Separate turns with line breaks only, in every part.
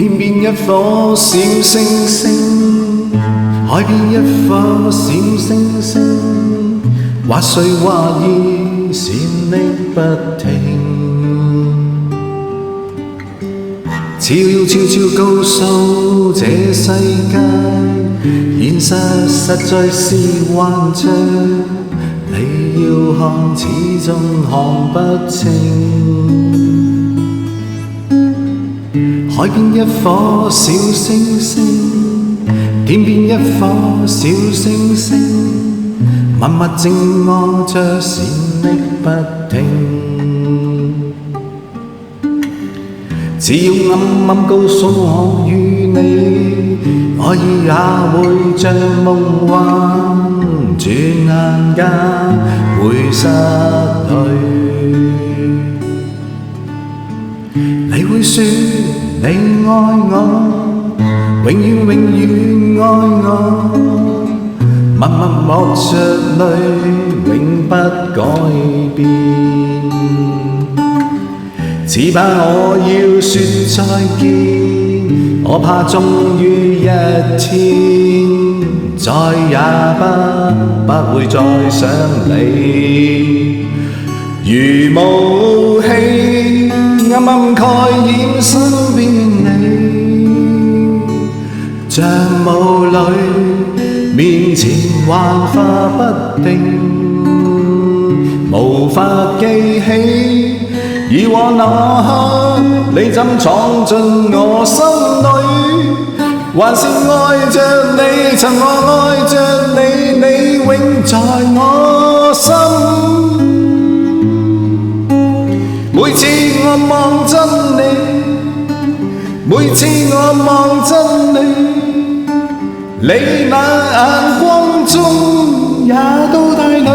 天邊一顆小星星，海邊一顆小星星，話誰話意閃爍不停，悄悄告訴這世界，現實實在是幻象，你要看始終看不清。海邊一顆小星星，天邊一顆小星星，默默靜臥着閃爍不停。只要暗暗告訴我與你，愛意也會像夢幻，轉眼間會失去。你會說你愛我，永遠愛我，默默抹着淚，永不改變。只怕我要說再見，我怕終於一天，再也不會再想你，如霧氣暗暗蓋掩身邊你，像霧裏面前幻化不定，無法記起以往那刻你怎闖進我心裏，還是愛着你，曾我愛着你，你永在我心。每次我望真你，每次我望真你，你那眼光中也都帶淚。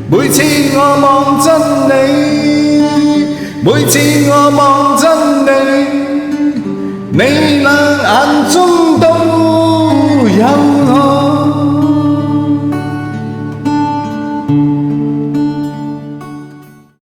每次我望真你，每次我望真你，你那眼中